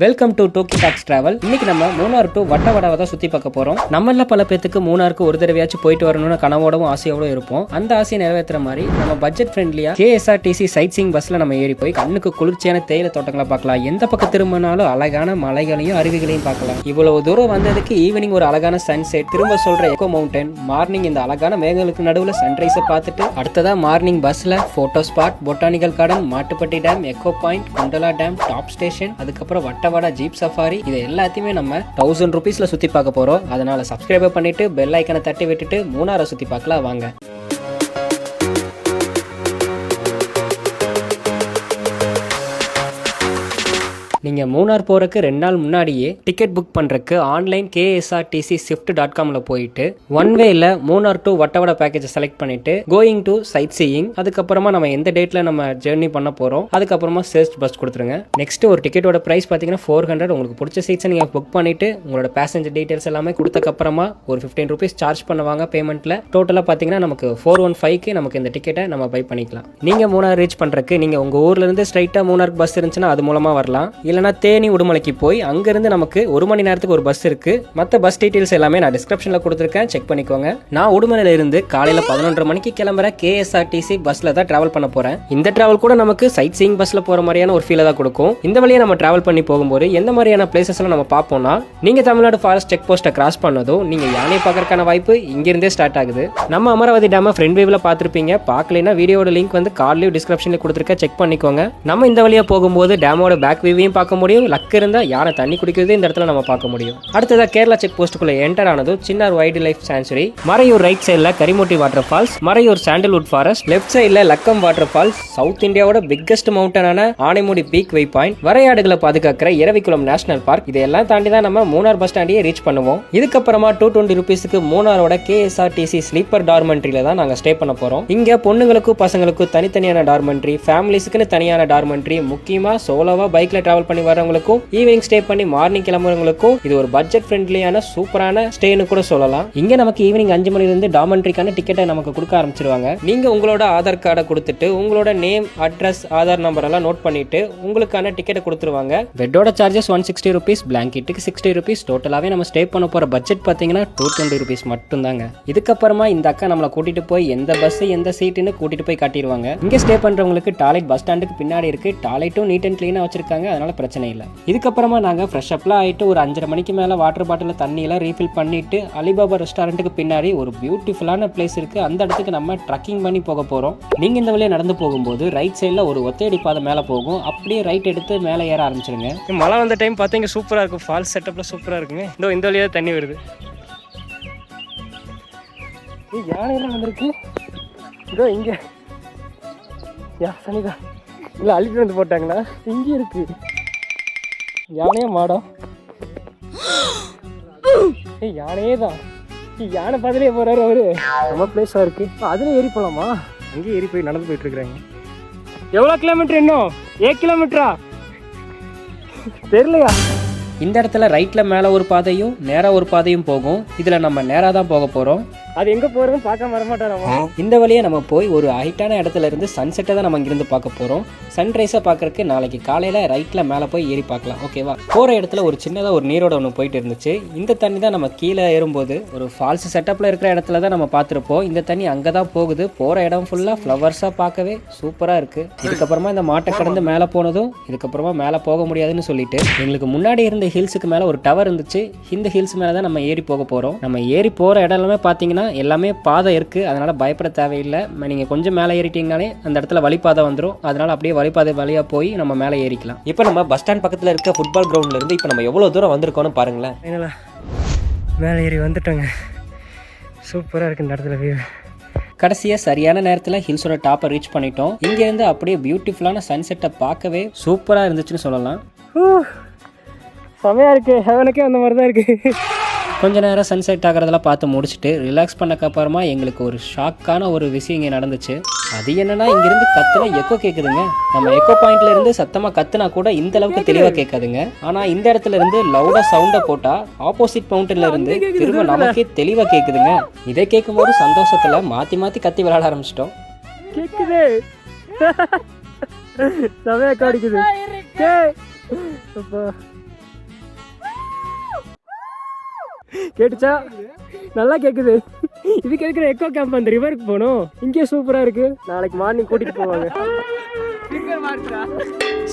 Welcome to டோக்கி டாக்ஸ் travel. இன்னைக்கு நம்ம மூணார் டு வட்டவடாவை தான் சுத்தி பார்க்க போறோம். நம்மள பல பேத்துக்கு மூணாருக்கு ஒரு தடவையாச்சும் போயிட்டு வரணும்னு கனவோடவும் ஆசையோட இருப்போம். அந்த ஆசையை நிறைவேற்றுற மாதிரி நம்ம பட்ஜெட் ஃப்ரெண்ட்லியா KSRTC சைட் சீயிங் பஸ்ல நம்ம ஏறி போய் கண்ணுக்கு குளிர்ச்சியான தேயிலை தோட்டங்களை பார்க்கலாம். எந்த பக்கம் திரும்பினாலும் அழகான மலைகளையும் அருவிகளையும் பார்க்கலாம். இவ்வளவு தூரம் வந்ததுக்கு ஈவினிங் ஒரு அழகான சன்செட், திரும்ப சொல்ற எக்கோ மவுண்டன், மார்னிங் இந்த அழகான மேகங்களுக்கு நடுவில் சன்ரைஸை பார்த்துட்டு அடுத்ததா மார்னிங் பஸ்ல photo spot, botanical garden, Mattupetty dam, echo point, Kundala dam, top station, அதுக்கப்புறம் வட்டவடா ஜீப் சஃபாரி, இது எல்லாத்தையுமே நம்ம 1000 ரூபீஸ்ல சுத்தி பார்க்க போறோம். அதனால சப்ஸ்கிரைப் பண்ணிட்டு பெல் ஐக்கனை தட்டி விட்டுட்டு மூணாரை சுத்தி பார்க்கலாம் வாங்க. நீங்கள் மூணார் போகிறக்கு 2 நாள் முன்னாடியே டிக்கெட் புக் பண்ணுறக்கு ஆன்லைன் KSRTC Swift.comல போயிட்டு ஒன் வேல மூணார் டு வட்டவடா பேக்கேஜை செலக்ட் பண்ணிட்டு கோயிங் டு சைட் சீயிங், அதுக்கப்புறமா நம்ம எந்த டேட்டில் நம்ம ஜெர்னி பண்ண போகிறோம், அதுக்கப்புறமா சர்ச் பஸ் கொடுத்துருங்க. நெக்ஸ்ட் ஒரு டிக்கெட்டோட ப்ரைஸ் பார்த்தீங்கன்னா 400. உங்களுக்கு பிடிச்ச சீட்ஸை நீங்கள் புக் பண்ணிட்டு உங்களோட பேசஞ்சர் டீட்டெயில்ஸ் எல்லாமே கொடுத்தக்கப்புறமா ஒரு 15 ரூபீஸ் சார்ஜ் பண்ணுவாங்க பேமெண்ட்டில். டோட்டலாக பார்த்தீங்கன்னா நமக்கு 415க்கு நமக்கு இந்த டிக்கெட்டை நம்ம பை பண்ணிக்கலாம். நீங்கள் மூணார் ரீச் பண்ணுறக்கு நீங்கள் உங்கள் ஊர்லேருந்து ஸ்ட்ரைட்டாக மூணாருக்கு பஸ் இருந்துச்சுன்னா அது மூலமாக வரலாம். இல்லைனா தேனி உடுமலைக்கு போய் அங்கிருந்து நமக்கு 1 மணி நேரத்துக்கு ஒரு பஸ் இருக்கு. மற்ற பஸ் டீடைல்ஸ் எல்லாமே நான் டிஸ்கிரிப்ஷன்ல கொடுத்துருக்கேன், செக் பண்ணிக்கோங்க. நான் உடுமலையில இருந்து காலையில 11:30 மணிக்கு கிளம்புற KSRTC பஸ்ல தான் டிராவல் பண்ண போறேன். இந்த டிராவல் கூட நமக்கு சைட் சீயிங் பஸ்ல போற மாதிரியான ஒரு ஃபீலை தான் கொடுக்கும். இந்த வழியா நம்ம டிராவல் பண்ணி போகும்போது எந்த மாதிரியான பிளேசஸ் எல்லாம் நம்ம பார்ப்போம்னா, நீங்க தமிழ்நாடு ஃபாரஸ்ட் செக் போஸ்ட்டை கிராஸ் பண்ணதும் நீங்க யானையை பார்க்கறதுக்கான வாய்ப்பு இங்கிருந்தே ஸ்டார்ட் ஆகுது. நம்ம அமராவதி டேம் ஃப்ரண்ட் வியூல பார்த்துருப்பீங்க. பார்க்கலைன்னா வீடியோட லிங்க் வந்து கார்ட்லயும் டிஸ்கிரிப்ஷன்ல கொடுத்துருக்கேன், செக் பண்ணிக்கோங்க. நம்ம இந்த வழியா போகும்போது டேமோட பேக் வியூவையும் பார்க்க முடியும். லக் இருந்தா யானை தண்ணி குடிக்கிறது இந்த இடத்துல நம்ம பார்க்க முடியும். அடுத்ததா கேரளா செக் போஸ்ட்டுக்குள்ள என்டர் ஆனதும் Chinnar wild life sanctuary, Marayoor right சைட்ல Karimutty water falls, Marayoor sandalwood forest, left சைட்ல லக்கம் வாட்டர் ஃபால்ஸ், சவுத் இந்தியாவோட பிக்கஸ்ட் மவுண்டனான ஆனைமுடி பீக் வே பாயிண்ட், வரையாடுகளை பாதுகாக்கிற இரவிக்குளம் நேஷனல் பார்க், இதெல்லாம் தாண்டி தான் நம்ம மூணார் பஸ் ஸ்டாண்டியே ரீச் பண்ணுவோம். இதுக்கப்புறமா 220 ரூபீஸ்க்கு மூணாரோட KSRTC ஸ்லீப்பர் டார்மெண்ட்ரியில தான் நாங்க ஸ்டே பண்ண போறோம். இங்க பொண்ணுங்களுக்கும் பசங்களுக்கும் தனித்தனியான டார்மெண்ட்ரி, ஃபேமிலிஸ்க்குன்னு தனியான டார்மெண்ட்ரி, முக்கியமா சோலோவா பைக்ல டிராவல் பண்ணி வரவங்களுக்கும் ஈவினிங் ஸ்டே பண்ணி மார்னிங் கிளம்புறவங்களுக்கும் இது ஒரு பட்ஜெட் ஃப்ரெண்ட்லியான சூப்பரான ஸ்டேன்னு கூட சொல்லலாம். இங்க நமக்கு ஈவினிங் 5 மணில இருந்து டார்மெண்ட்ரிக்கான டிக்கெட்டை நமக்கு கொடுக்க ஆரம்பிச்சிருவாங்க. நீங்க உங்களோட ஆதார் கார்டை கொடுத்துட்டு உங்களோட நேம், அட்ரஸ், ஆதார் நம்பர் எல்லாம் நோட் பண்ணிட்டு உங்களுக்கான டிக்கெட்டை கொடுத்துருவாங்க. பெட்டோட சார்ஜஸ் 160 ரூபீஸ், பிளாங்கெட்டுக்கு 60 ரூபீஸ். டோட்டலாவே நம்ம ஸ்டே பண்ண போற பட்ஜெட் பாத்தீங்கன்னா 220 ரூபீஸ் மட்டும் தாங்க. இதுக்கப்புறமா இந்த அக்கா நம்மளை கூட்டிட்டு போய் எந்த பஸ் எந்த சீட்டுன்னு கூட்டிட்டு போய் காட்டிடுவாங்க. இங்க ஸ்டே பண்றவங்களுக்கு டாய்லெட் பஸ் ஸ்டாண்டுக்கு பின்னாடி இருக்கு. டாய்லெட்டும் நீட் அண்ட் கிளீனா வச்சிருக்காங்க, அதனால பிரச்சனை இல்லை. இதுக்கப்புறமா நாங்கள் ஃப்ரெஷ் அப்லாம் ஆகிட்டு ஒரு 5:30 மணிக்கு மேலே வாட்டர் பாட்டிலில் தண்ணியெல்லாம் ரீஃபில் பண்ணிட்டு அலிபாபா ரெஸ்டாரண்ட்டுக்கு பின்னாடி ஒரு பியூட்டிஃபுல்லான பிளேஸ் இருக்குது. அந்த இடத்துக்கு நம்ம ட்ரக்கிங் பண்ணி போக போகிறோம். நீங்கள் இந்த வழியாக நடந்து போகும்போது ரைட் சைடில் ஒரு ஒத்தையடி பாதை மேலே போகும். அப்படியே ரைட் எடுத்து மேலே ஏற ஆரம்பிச்சிருங்க. மழை வந்த டைம் பார்த்தீங்க சூப்பராக இருக்கும். ஃபால்ஸ் செட்டப்பில் சூப்பராக இருக்குங்க. இந்த வழியாக தண்ணி வருது. யானையெல்லாம் வந்திருக்கு. இதோ இங்கே சனிதான் இல்லை அள்ளிட்டு வந்து போட்டாங்களா? இங்கே இருக்கு யானையே மாடம். யானையே தான். யானை பதிலே போறாரு அவரு. ரொம்ப பிளேஸா இருக்கு. அதுல ஏறி போலாமா? அங்கேயே ஏறி போய் நடந்து போயிட்டு இருக்கிறாங்க. எவ்வளவு கிலோமீட்டர்? இன்னும் 8 கிலோமீட்டரா தெரியலையா? இந்த இடத்துல ரைட்ல மேல ஒரு பாதையும் நேரா ஒரு பாதையும் போகும். இதுல நம்ம நேரா தான் போக போறோம். அது எங்க போறதுன்னு பார்க்க வரமாட்டாரா? இந்த வழியா நம்ம போய் ஒரு ஹைட்டான இடத்துல இருந்து சன்செட்டை தான் நம்ம இங்கிருந்து பார்க்க போறோம். சன்ரைஸை பார்க்கறதுக்கு நாளைக்கு காலையில ரைட்ல மேல போய் ஏறி பார்க்கலாம். ஓகேவா? போற இடத்துல ஒரு சின்னதா ஒரு நீரோட ஒன்று போயிட்டு இருந்துச்சு. இந்த தண்ணி தான் நம்ம கீழே ஏறும்போது ஒரு ஃபால்ஸ் செட்டப்ல இருக்கிற இடத்துல தான் நம்ம பார்த்துருப்போம். இந்த தண்ணி அங்கதான் போகுது. போற இடம் ஃபுல்லா ஃப்ளவர்ஸா பார்க்கவே சூப்பரா இருக்கு. இதுக்கப்புறமா இந்த மாட்டை கடந்து மேலே போனதும் இதுக்கப்புறமா மேலே போக முடியாதுன்னு சொல்லிட்டு எங்களுக்கு முன்னாடி இருந்த ஹில்ஸுக்கு மேலே ஒரு டவர் இருந்துச்சு. இந்த ஹில்ஸ் மேலே தான் நம்ம ஏறி போக போகிறோம். நம்ம ஏறி போகிற இடம் எல்லாமே பார்த்தீங்கன்னா எல்லாமே பாதை இருக்குது, அதனால் பயப்பட தேவையில்லை. நீங்கள் கொஞ்சம் மேலே ஏறிட்டீங்கனாலே அந்த இடத்துல வழிபாதை வந்துடும். அதனால் அப்படியே வழிபாதை வழியாக போய் நம்ம மேலே ஏறிக்கலாம். இப்போ நம்ம பஸ் ஸ்டாண்ட் பக்கத்தில் இருக்க ஃபுட்பால் கிரவுண்ட்லேருந்து இப்போ நம்ம எவ்வளோ தூரம் வந்திருக்கோன்னு பாருங்களேன். என்னடா மேலே ஏறி வந்துட்டோங்க. சூப்பராக இருக்குது இந்த இடத்துல வியூ. கடைசியாக சரியான நேரத்தில் ஹில்ஸோட டாப்பை ரீச் பண்ணிட்டோம். இங்கேருந்து அப்படியே பியூட்டிஃபுல்லான சன்செட்டை பார்க்கவே சூப்பராக இருந்துச்சுன்னு சொல்லலாம். செமையாக இருக்குது. ஹெவனுக்கே அந்த மாதிரி தான் இருக்குது. கொஞ்ச நேரம் சன்செட் ஆகிறதெல்லாம் பார்த்து முடிச்சுட்டு ரிலாக்ஸ் பண்ணக்கப்புறமா எங்களுக்கு ஒரு ஷாக்கான ஒரு விஷயம் இங்கே நடந்துச்சு. அது என்னன்னா, இங்கிருந்து கத்துனா எக்கோ கேட்குதுங்க. நம்ம எக்கோ பாயிண்ட்ல இருந்து சத்தமாக கத்துனா கூட இந்த அளவுக்கு தெளிவாக கேட்காதுங்க. ஆனால் இந்த இடத்துல இருந்து லவுடா சவுண்டை போட்டால் ஆப்போசிட் மவுண்டன்ல இருந்து திரும்ப நமக்கே தெளிவாக கேட்குதுங்க. இதை கேட்கும்போது சந்தோஷத்துல மாற்றி மாற்றி கத்தி விளையாட ஆரம்பிச்சிட்டோம். கேட்குது செமையாக காடிக்குது. கேட்டுச்சா? நல்லா கேட்குது. இதுக்கு இருக்கிற எக்கோ கேம்ப் அந்த ரிவருக்கு போகணும். இங்கே சூப்பராக இருக்குது. நாளைக்கு மார்னிங் கூட்டிகிட்டு போவாங்க.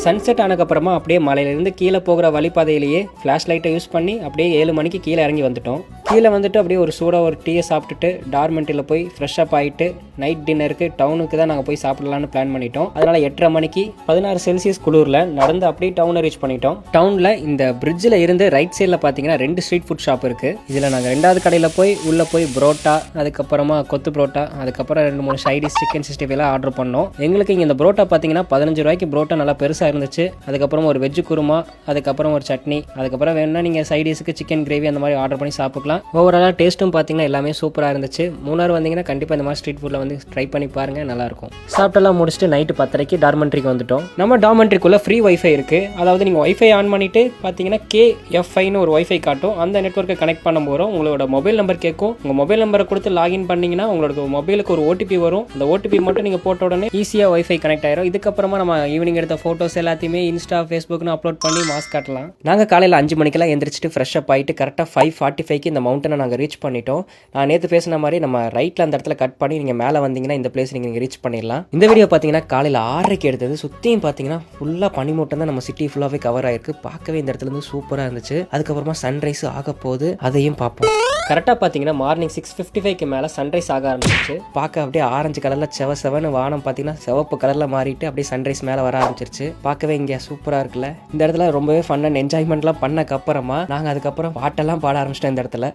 சன்செட் ஆனதுக்கப்புறமா அப்படியே மலையிலேருந்து கீழே போகிற வழிபாதையிலேயே ஃப்ளாஷ் லைட்டை யூஸ் பண்ணி அப்படியே 7 மணிக்கு கீழே இறங்கி வந்துட்டோம். கீழே வந்துட்டு அப்படியே ஒரு சூடாக ஒரு டீயை சாப்பிட்டுட்டு டார்மெண்ட்டில் போய் ஃப்ரெஷ்ஷப் ஆகிட்டு நைட் டின்னருக்கு டவுனுக்கு தான் நாங்கள் போய் சாப்பிடலான்னு பிளான் பண்ணிட்டோம். அதனால் 8:30 மணிக்கு 16 செல்சியஸ் குளிரில் நடந்து அப்படியே டவுனை ரீச் பண்ணிட்டோம். டவுனில் இந்த பிரிட்ஜில் இருந்து ரைட் சைடில் பார்த்தீங்கன்னா 2 ஸ்ட்ரீட் ஃபுட் ஷாப் இருக்குது. இதில் நாங்கள் 2வது கடையில் போய் உள்ளே போய் புரோட்டா, அதுக்கப்புறமா கொத்து புரோட்டா, அதுக்கப்புறம் 2-3 சைடிஸ் சிக்கன் 65 ஆர்டர் பண்ணோம். எங்களுக்கு இங்கே இந்த புரோட்டா பார்த்தீங்கன்னா 15 ரூபாய்க்கு புரோட்டா நல்லா பெருசாக இருந்துச்சு. அதுக்கப்புறம் ஒரு வெஜ்ஜு குருமா, அதுக்கப்புறம் ஒரு சட்னி, அதுக்கப்புறம் வேணும்னா நீங்கள் சைடிஸுக்கு சிக்கன் கிரேவி அந்த மாதிரி ஆர்டர் பண்ணி சாப்பிடலாம். ஓவராலாக டேஸ்ட்டும் பார்த்தீங்கன்னா எல்லாமே சூப்பராக இருந்துச்சு. மூணார் வந்தீங்கன்னா கண்டிப்பாக இந்த மாதிரி ஸ்ட்ரீட் ஃபுட்டில் வந்து ட்ரை பண்ணி பாருங்கள், நல்லாயிருக்கும். சாப்பிட்டெல்லாம் முடிச்சுட்டு நைட்டு 10:30க்கு டார்மெண்ட்ரிக்கு வந்துட்டோம். நம்ம டார்மெண்ட்ரிக்குள்ளே ஃப்ரீ வைஃபை இருக்குது. அதாவது நீங்கள் வைஃபை ஆன் பண்ணிவிட்டு பார்த்தீங்கன்னா KFIன்னு ஒரு வைஃபை காட்டும். அந்த நெட்வொர்க்கை கனெக்ட் பண்ண போகிறோம். உங்களோட மொபைல் நம்பர் கேட்கும். உங்கள் மொபைல் நம்பரை கொடுத்து லாகின் பண்ணிங்கன்னா உங்களோட மொபைலுக்கு ஒரு OTP வரும். அந்த OTP மட்டும் நீங்கள் போட்ட உடனே ஈஸியாக வைஃபை கனெக்ட் ஆயிரும். இதுக்கப்புறமா நம்ம ஈவினிங் எடுத்த ஃபோட்டோஸ் எல்லாத்தையுமே இன்ஸ்டா, ஃபேஸ்புக்னு அப்லோட் பண்ணி மாஸ்க் காட்டலாம். நாங்கள் காலையில் 5 மணிக்கெல்லாம் எந்திரிச்சிட்டு ஃப்ரெஷ்அப் ஆகிட்டு கரெக்டாக 5:45க்கு இந்த மவுண்டனை நாங்கள் ரீச் பண்ணிட்டோம். நான் நேற்று பேசின மாதிரி நம்ம ரைட்டில் அந்த இடத்துல கட் பண்ணி நீங்கள் மேலே வந்தீங்கன்னா இந்த பிளேஸ் நீங்கள் ரீச் பண்ணிடலாம். இந்த வீடியோ பார்த்தீங்கன்னா காலையில் 6:30க்கு எடுத்தது. சுற்றியும் பார்த்தீங்கன்னா ஃபுல்லாக பனிமூட்டம் தான் நம்ம சிட்டி ஃபுல்லாகவே கவர் ஆயிருக்கு. பார்க்கவே இந்த இடத்துல இருந்து சூப்பராக இருந்துச்சு. அதுக்கப்புறமா சன்ரைஸ் ஆக போகுது, அதையும் பார்ப்போம். கரெக்டாக பார்த்தீங்கன்னா மார்னிங் 6:55க்கு மேலே சன்ரைஸ் ஆக ஆரம்பிச்சிச்சு. பார்க்க அப்படியே ஆரஞ்சு கலரில் செவன்னு வானம் பார்த்தீங்கன்னா சிவப்பு கலரில் மாறிட்டு அப்படியே சன்ரைஸ் மேலே வர ஆரம்பிச்சிருச்சு. பார்க்கவே இங்கே சூப்பராக இருக்குல்ல. இந்த இடத்துல ரொம்பவே ஃபன் அண்ட் என்ஜாய்மெண்ட்லாம் பண்ணக்கப்புறமா நாங்கள் அதுக்கப்புறம் பாட்டெல்லாம் பாட ஆரம்பிச்சிட்டோம். இந்த இடத்துல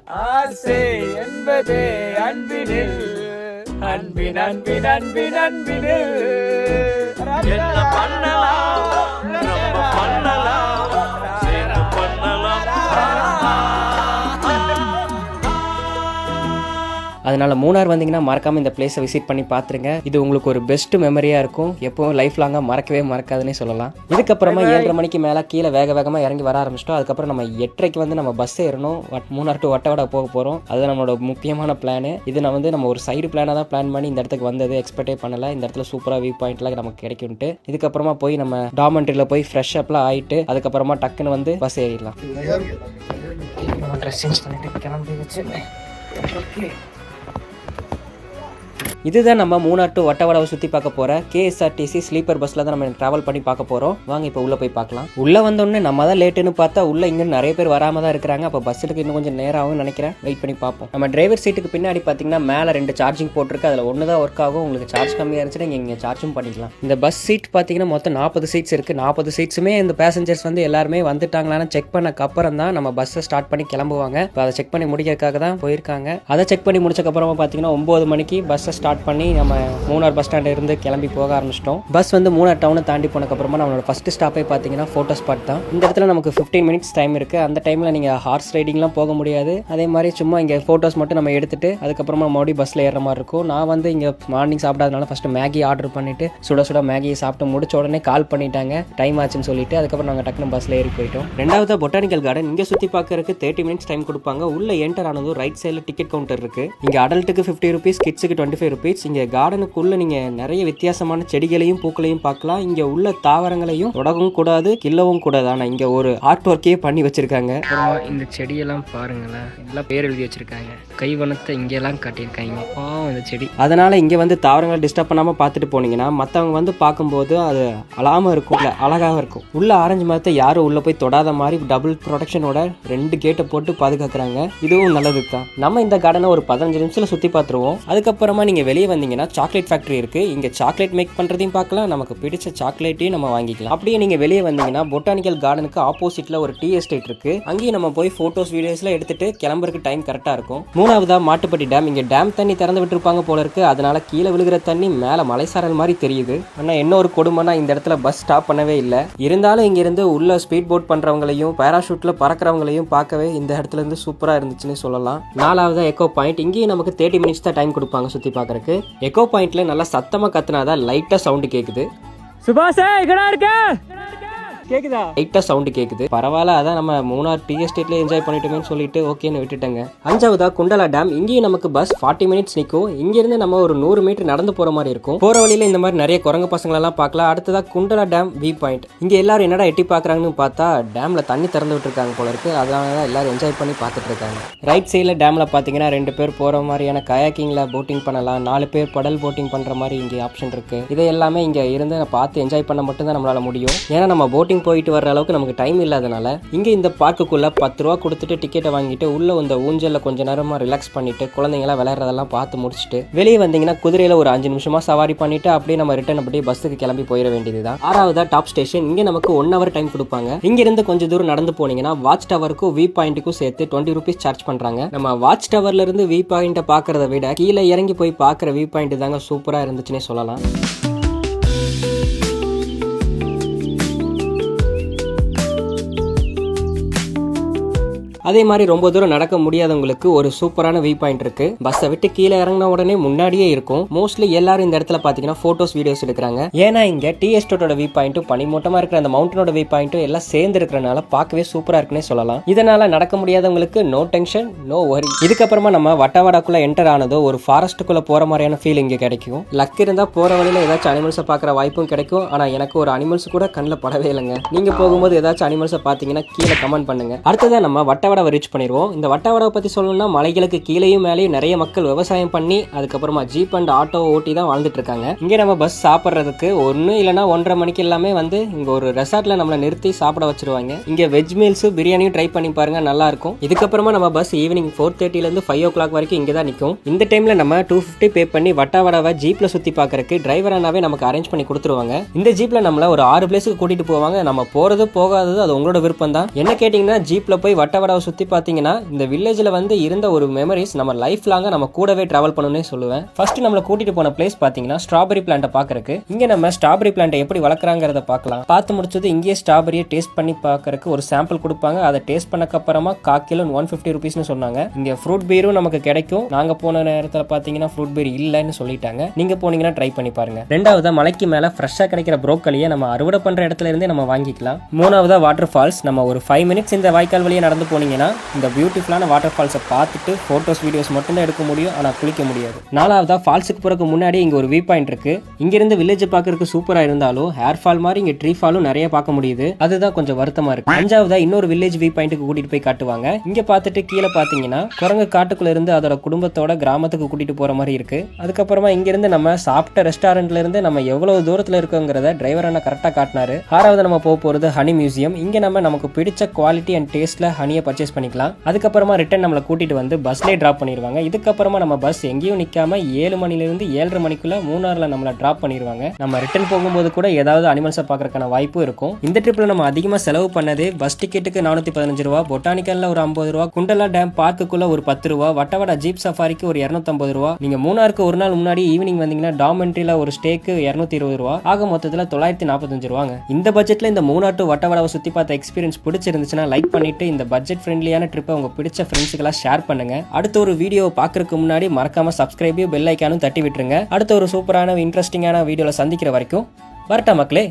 அதனால் மூணார் வந்தீங்கன்னா மறக்காமல் இந்த பிளேஸை விசிட் பண்ணி பார்த்துருங்க. இது உங்களுக்கு ஒரு பெஸ்ட் மெமரியாக இருக்கும். எப்போவும் லைஃப் லாங்காக மறக்கவே மறக்காதுன்னே சொல்லலாம். இதுக்கப்புறமா 7:30 மணிக்கு மேலே கீழே வேகமாக இறங்கி வர ஆரம்பிச்சிட்டோம். அதுக்கப்புறம் நம்ம 8:30க்கு வந்து நம்ம பஸ் ஏறணும். மூணார் டு வட்டவடா போக போகிறோம். அது நம்மளோட முக்கியமான பிளானு. இது நான் வந்து நம்ம ஒரு சைடு பிளானாக தான் பிளான் பண்ணி இந்த இடத்துக்கு வந்தது. எக்ஸ்பெக்டே பண்ணலை இந்த இடத்துல சூப்பராக வியூ பாயிண்ட்லாம் நமக்கு கிடைக்கும்ட்டு. இதுக்கப்புறமா போய் நம்ம டார்மெண்ட்ரியில் போய் ஃப்ரெஷ் அப்லாம் ஆகிட்டு அதுக்கப்புறமா டக்குன்னு வந்து பஸ் ஏறிடலாம். ட்ரெஸ் சேஞ்ச் பண்ணிட்டு கிளம்பி வச்சு இதுதான் நம்ம மூணார் டு வட்டவடாவை சுற்றி பார்க்க போகிற KSRTC ஸ்லீப்பர் பஸ்ஸில் தான் நம்ம ட்ராவல் பண்ணி பார்க்க போகிறோம். வாங்க இப்போ உள்ளே போய் பார்க்கலாம். உள்ளே வந்தோடனே நம்ம தான் லேட்டுன்னு பார்த்தா உள்ளே இங்கே நிறைய பேர் வராமல் தான் இருக்கிறாங்க. அப்போ பஸ்ஸுக்கு இன்னும் கொஞ்சம் நேரம் ஆகும்னு நினைக்கிறேன். வெயிட் பண்ணி பார்ப்போம். நம்ம டிரைவர் சீட்டுக்கு பின்னாடி பார்த்தீங்கன்னா மேலே 2 சார்ஜிங் போட்டிருக்கு. அதில் ஒன்று தான் ஒர்க் ஆகும். உங்களுக்கு சார்ஜ் கம்மியாக இருந்துச்சுன்னா நீங்கள் சார்ஜும் பண்ணிக்கலாம். இந்த பஸ் சீட் பார்த்தீங்கன்னா மொத்தம் 40 சீட்ஸ் இருக்குது. 40 சீட்ஸுமே இந்த பேசஞ்சர்ஸ் வந்து எல்லாருமே வந்துட்டாங்களான்னு செக் பண்ணக்கப்புறம் தான் நம்ம பஸ்ஸை ஸ்டார்ட் பண்ணி கிளம்புவாங்க. இப்போ அதை செக் பண்ணி முடிக்கிறதுக்காக தான் போயிருக்காங்க. அதை செக் பண்ணி முடிச்சக்கப்புறமா பார்த்தீங்கன்னா 9 மணிக்கு பஸ்ஸை ஸ்டார்ட் பண்ணி நம்ம மூணார் பஸ் ஸ்டாண்டில் இருந்து கிளம்பி போக ஆரம்பிச்சிட்டோம். பஸ் வந்து மூணார் டவுனை தாண்டி போனதுக்கப்புறமா நம்மளோட ஃபஸ்ட்டு ஸ்டாப்பே பார்த்தீங்கன்னா ஃபோட்டோ ஸ்பாட் தான். இந்த இடத்துல நமக்கு 15 மினிட்ஸ் டைம் இருக்குது. அந்த டைமில் நீங்கள் ஹார்ஸ் ரைடிங்லாம் போக முடியாது. அதே மாதிரி சும்மா இங்கே ஃபோட்டோஸ் மட்டும் நம்ம எடுத்துகிட்டு அதுக்கப்புறமா மறுபடியும் பஸ்ஸில் ஏற மாதிரி இருக்கும். நான் வந்து இங்கே மார்னிங் சாப்பிடாதனால ஃபஸ்ட்டு மேகி ஆர்டர் பண்ணிவிட்டு சுட மேகியை சாப்பிட்டு முடிச்ச உடனே கால் பண்ணிட்டாங்க டைம் ஆச்சுன்னு சொல்லிட்டு. அதுக்கப்புறம் நாங்கள் டக்குனு பஸ்ஸில் ஏறி போயிட்டோம். ரெண்டாவது பொட்டானிக்கல் கார்டன் இங்கே சுற்றி பார்க்கறதுக்கு 30 மினிட்ஸ் டைம் கொடுப்பாங்க. உள்ள என்டர் ஆனதும் ரைட் சைடில் டிக்கெட் கவுண்டர் இருக்குது. இங்கே அடல்ட்டுக்கு 50 ருபீஸ், கிட்ஸுக்கு 25 ருபீஸ். இங்கே கார்டனுக்குள்ளே நீங்கள் நிறைய வித்தியாசமான செடிகளையும் பூக்களையும் பார்க்கலாம். இங்கே உள்ள தாவரங்களையும் தொடவும் கூடாது, கிள்ளவும் கூடாது. ஆனால் இங்கே ஒரு ஆர்ட் ஒர்க்கே பண்ணி வச்சிருக்காங்க. இந்த செடியெல்லாம் பாருங்களேன், எல்லாம் பேர் எழுதி வச்சிருக்காங்க. கைவனத்தை இங்கெல்லாம் காட்டியிருக்காங்க. இந்த செடி அதனால இங்கே வந்து தாவரங்களை டிஸ்டர்ப் பண்ணாமல் பார்த்துட்டு போனீங்கன்னா மற்றவங்க வந்து பார்க்கும்போது அது அழாமல் இருக்கும், இல்லை அழகாக இருக்கும். உள்ள ஆரஞ்சு மரத்தை யாரும் உள்ள போய் தொடாத மாதிரி டபுள் ப்ரொடெக்ஷனோட 2 கேட்டை போட்டு பாதுகாக்கிறாங்க. இதுவும் நல்லது தான். நம்ம இந்த கார்டனை ஒரு 15 நிமிஷத்தில் சுற்றி பார்த்துருவோம். அதுக்கப்புறமா நீங்கள் வெளியே வந்தீங்கன்னா சாக்லேட் ஃபேக்டரி இருக்கு. இங்க சாக்லேட் மேக் பண்றதையும் பார்க்கலாம். நமக்கு பிடிச்ச சாக்லேட்டையும் நம்ம வாங்கிக்கலாம். அப்படியே நீங்க வெளியே வந்தீங்கன்னா பொட்டானிக்கல் கார்டனுக்கு ஆப்போசிட்ல ஒரு டீ எஸ்டேட் இருக்கு. அங்கேயும் நம்ம போய் போட்டோஸ் வீடியோஸ்லாம் எடுத்துட்டு கிளம்புறதுக்கு டைம் கரெக்டா இருக்கும். மூணாவதா மாட்டுப்பட்டி டேம். இங்க டேம் தண்ணி திறந்து விட்டுருப்பாங்க போல இருக்கு. அதனால கீழே விழுகிற தண்ணி மேல மலைசாரல் மாதிரி தெரியுது. ஆனா என்ன ஒரு கொடுமைனா இந்த இடத்துல பஸ் ஸ்டாப் பண்ணவே இல்லை. இருந்தாலும் இங்க இருந்து உள்ள ஸ்பீட் போட் பண்றவங்களையும் பேராஷூட்ல பறக்கிறவங்களையும் பார்க்கவே இந்த இடத்துல இருந்து சூப்பரா இருந்துச்சுன்னு சொல்லலாம். நாலாவதா எக்கோ பாயிண்ட். இங்கேயும் நமக்கு 30 மினிட்ஸ் தான் டைம் கொடுப்பாங்க சுத்தி பார்க்கறதுக்கு. எக்கோ பாயிண்ட்ல நல்லா சத்தமா கத்துனாதான் லைட்டா சவுண்ட் கேக்குது. சுபாஷே எங்கடா இருக்க? கேக்குதா? லைட்டா சவுண்ட் கேக்குது. பரவாயில்ல, அதான் நம்ம மூணார் டீ எஸ்டேட்ல என்ஜாய் பண்ணிட்டோமே சொல்லிட்டு ஓகேன்னு விட்டுட்டேங்க. அஞ்சாவதா குண்டலா டேம். இங்கேயும் நமக்கு பஸ் 40 மினிட்ஸ் நிற்கும். இங்க இருந்து நம்ம ஒரு 100 மீட்டர் நடந்து போற மாதிரி இருக்கும். போற வழியில இந்த மாதிரி நிறைய குரங்கு பசங்களை எல்லாம் பார்க்கலாம். அடுத்ததா குண்டலா டேம் வியூ பாயிண்ட். இங்க எல்லாரும் என்னடா எட்டி பாக்குறாங்கன்னு பார்த்தா டேம்ல தண்ணி திறந்து விட்டுருக்காங்க போல இருக்கு. அதனாலதான் எல்லாரும் என்ஜாய் பண்ணி பார்த்துட்டு இருக்காங்க. ரைட் சைட்ல டேம்ல பாத்தீங்கன்னா 2 பேர் போற மாதிரியான கயாக்கிங்ல போட்டிங் பண்ணலாம். 4 பேர் படல் போட்டிங் பண்ற மாதிரி இங்க ஆப்ஷன் இருக்கு. இதை எல்லாமே இங்க இருந்து பார்த்து என்ஜாய் பண்ண மட்டும் தான் நம்மளால முடியும். ஏன்னா நம்ம போட்டிங் போயிட்டு வர்ற அளவுக்கு நமக்கு டைம் இல்லாதனால இங்க இந்த பார்க்குக்குள்ள 10 ரூபா கொடுத்துட்டு டிக்கெட்டை வாங்கிட்டு உள்ள இந்த ஊஞ்சல்ல கொஞ்ச நேரமா ரிலாக்ஸ் பண்ணிட்டு குழந்தைங்களா விளையாடுறதெல்லாம் பார்த்து முடிச்சுட்டு வெளியே வந்தீங்கன்னா குதிரையில ஒரு 5 நிமிஷமா சவாரி பண்ணிட்டு அப்படியே நம்ம ரிட்டர்ன் அப்படியே பஸ்ஸுக்கு கிளம்பி போயிட வேண்டியதுதான். 6வதா டாப் ஸ்டேஷன். இங்க நமக்கு 1 hour டைம் கொடுப்பாங்க. இங்க இருந்து கொஞ்சம் தூரம் நடந்து போனீங்கன்னா வாட்ச் டவருக்கும் வியூ பாயிண்ட்டுக்கும் சேர்த்து 20 rupees சார்ஜ் பண்றாங்க. நம்ம வாட்ச் டவர்ல இருந்து வியூ பாயிண்ட்டை பாக்குறத விட கீழே இறங்கி போய் பாக்குற வியூ பாயிண்ட் தாங்க சூப்பரா இருந்துச்சுன்னே சொல்லலாம். அதே மாதிரி ரொம்ப தூரம் நடக்க முடியாதவங்களுக்கு ஒரு சூப்பரான வியூ பாயிண்ட் இருக்கு. பஸ்ஸை விட்டு கீழே இறங்கின உடனே முன்னாடியே இருக்கும். மோஸ்ட்லி எல்லாரும் இந்த இடத்துல பாத்தீங்கன்னா போட்டோஸ் வீடியோஸ் எடுக்கிறாங்க. ஏன்னா இங்க டீ எஸ்டேட்டோட வியூ பாயிண்ட்டும் பனிமூட்டமா இருக்கிற அந்த மவுண்டனோட வியூ பாயிண்ட்டும் எல்லாம் சேர்ந்து இருக்கிறனால பார்க்கவே சூப்பரா இருக்குன்னே சொல்லலாம். இதனால நடக்க முடியாதவங்களுக்கு நோ டென்ஷன் நோ வரி. இதுக்கப்புறமா நம்ம வட்டவடாக்குள்ள என்டர் ஆனதோ ஒரு ஃபாரஸ்ட்டுக்குள்ள போற மாதிரியான ஃபீல் இங்க கிடைக்கும். லக் இருந்தா போற வழியில ஏதாச்சும் அனிமல்ஸை பாக்குற வாய்ப்பும் கிடைக்கும். ஆனா எனக்கு ஒரு அனிமல்ஸ் கூட கண்ணில் படவே இல்லைங்க. நீங்க போகும்போது ஏதாச்சும் அனிமல்ஸை பாத்தீங்கன்னா கீழே கமெண்ட் பண்ணுங்க. அடுத்ததான் நம்ம வட்டவடை ரீச் பண்ணிடுவோம். இந்த வட்டவடாவை பத்தி சொல்லணும்னா மலைகளுக்கு கீழேயும் மேலேயும் நிறைய மக்கள் விவசாயம் பண்ணி அதுக்கப்புறமா ஜீப் அண்ட் ஆட்டோ ஓட்டி தான் வாழ்ந்துட்டு இருக்காங்க. இங்க நம்ம பஸ் சாப்பிட்றதுக்கு 1 இல்லைன்னா 1:30 மணிக்கு எல்லாமே வந்து இங்க ஒரு ரெசார்ட்ல நம்மளை நிறுத்தி சாப்பிட வச்சிருவாங்க. இங்க வெஜ் மீல்ஸ் பிரியாணியும் ட்ரை பண்ணி பாருங்க, நல்லா இருக்கும். இதுக்கப்புறமா நம்ம பஸ் ஈவினிங் 4:30 இருந்து 5 o'clock வரைக்கும் இங்க தான் நிற்கும். இந்த டைம்ல நம்ம 250 பே பண்ணி வட்டவடாவை ஜீப்ல சுத்தி பாக்குறதுக்கு டிரைவர் அண்ணாவே நமக்கு அரேஞ்ச் பண்ணி கொடுத்துருவாங்க. இந்த ஜீப்ல நம்மள ஒரு 6 பிளேஸுக்கு கூட்டிட்டு போவாங்க. நம்ம போறது போகாதது அது உங்களோட விருப்பம் தான். என்ன கேட்டீங்கன்னா ஜீப்ல போய் வட்டவடாவை சுத்தி பாத்தீங்கன்னா இந்த வில்லேஜ்ல வந்து இருந்த ஒரு மெமரிஸ் நம்ம லைஃப் லாங்கா நம்ம கூடவே டிராவல் பண்ணணும்னே சொல்லுவேன். ஃபர்ஸ்ட் நம்மள கூட்டிட்டு போன பிளேஸ் பாத்தீங்கன்னா ஸ்ட்ராபெரி பிளான்ட்டை பாக்குறதுக்கு. இங்க நம்ம ஸ்ட்ராபெரி பிளான்ட்டை எப்படி வளர்க்குறாங்கிறத பார்க்கலாம். பார்த்து முடிச்சது இங்கேயே ஸ்ட்ராபெரியை டேஸ்ட் பண்ணி பாக்குறதுக்கு ஒரு சாம்பிள் கொடுப்பாங்க. அதை டேஸ்ட் பண்ணக்கு அப்புறமா 1/4 கிலோ 150 rupeesனு சொன்னாங்க. இங்க ஃப்ரூட் பீரும் நமக்கு கிடைக்கும். நாங்க போன நேரத்துல பாத்தீங்கன்னா ஃப்ரூட் பீர் இல்லைன்னு சொல்லிட்டாங்க. நீங்க போனீங்கன்னா ட்ரை பண்ணி பாருங்க. 2வதா மலைக்கு மேல ஃப்ரெஷ்ஷா கிடைக்கிற ப்ரோக்கலியை நம்ம அறுவடை பண்ற இடத்துல இருந்தே நம்ம வாங்கிக்கலாம். 3வதா வாட்டர் ஃபால்ஸ். நம்ம ஒரு 5 minutes இந்த வாய்க்கால் வழியா நடந்து போனீங்கன்னா இந்த பியூட்டிஃபுல்லான வாட்டர் ஃபால்ஸை பார்த்துட்டு போட்டோஸ் வீடியோஸ் மட்டும்தான் எடுக்க முடியும். ஆனால் குளிக்க முடியாது. 4வதா ஃபால்ஸுக்கு போறதுக்கு முன்னாடி இங்க ஒரு வியூ பாயிண்ட் இருக்கு. இங்க இருந்து வில்லேஜ் பார்க்கறதுக்கு சூப்பரா இருந்தாலும் ஹேர் ஃபால் மாதிரி இங்க ட்ரீ ஃபாலும் நிறைய பார்க்க முடியுது. அதுதான் கொஞ்சம் வருத்தமா இருக்கு. 5வதா இன்னொரு வில்லேஜ் வியூ பாயிண்ட்டுக்கு கூட்டிட்டு போய் காட்டுவாங்க. இங்க பார்த்துட்டு கீழே பாத்தீங்கன்னா குரங்கு காட்டுக்குள்ள இருந்து அதோட குடும்பத்தோட கிராமத்துக்கு கூட்டிட்டு போற மாதிரி இருக்கு. அதுக்கப்புறமா இங்க இருந்து நம்ம சாப்பிட்ட ரெஸ்டாரண்ட்ல இருந்து நம்ம எவ்வளவு தூரத்துல இருக்கோங்கிறத டிரைவர் அண்ணா கரெக்டா காட்டினாரு. 6வதா நம்ம போறது ஹனி மியூசியம். இங்க நம்ம நமக்கு பிடிச்ச குவாலிட்டி அண்ட் டேஸ்ட்ல ஹனியை பர்ச்சேஸ் பண்ணிக்கலாம். அதுக்கப்புறமா ரிட்டர்ன் நம்மளை கூட்டிட்டு வந்து பஸ்லேயே டிராப் பண்ணிடுவாங்க. இதுக்கப்புறமா நம்ம பஸ் எங்கேயும் நிற்காம 7 மணிலிருந்து 7:30 மணிக்குள்ள மூணார்ல நம்மளை டிராப் பண்ணிடுவாங்க. நம்ம ரிட்டர்ன் போகும்போது கூட ஏதாவது அனிமல்ஸை பார்க்கறதுக்கான வாய்ப்பு இருக்கும். இந்த ட்ரிப்ல நம்ம அதிகமாக செலவு பண்ணது பஸ் டிக்கெட்டுக்கு 415 ரூபா, பொட்டானிக்கல்ல ஒரு 50 ரூபா, குண்டலா டேம் பார்க்குள்ள ஒரு 10 ரூபா, வட்டவடா ஜீப் சஃபாரிக்கு ஒரு 250 ரூபா. நீங்க மூணாருக்கு ஒரு நாள் முன்னாடி ஈவினிங் வந்தீங்கன்னா டாமெண்ட்ரியில ஒரு ஸ்டேக்கு 220 ரூபா. ஆக மொத்தத்தில் 945 ரூபாங்க. இந்த பட்ஜெட்ல இந்த மூணார் டு வட்டவடாவை சுத்தி பார்த்த எக்ஸ்பீரியன்ஸ் பிடிச்சிருந்துச்சுன்னா லைக் பண்ணிட்டு இந்த பட்ஜெட் ஃப்ரெண்ட்லியான ட்ரிப்பை உங்க பிடிச்ச ஃப்ரெண்ட்ஸுக்கெல்லாம் ஷேர் பண்ணுங்க. அடுத்த ஒரு வீடியோவை பார்க்கறதுக்கு முன்னாடி மறக்காம சப்ஸ்கிரைப் பெல் ஐக்கானும் தட்டி விட்டுருங்க. அடுத்த ஒரு சூப்பரான இன்ட்ரெஸ்டிங்கான வீடியோல சந்திக்கிற வரைக்கும் வரட்டா மக்களே.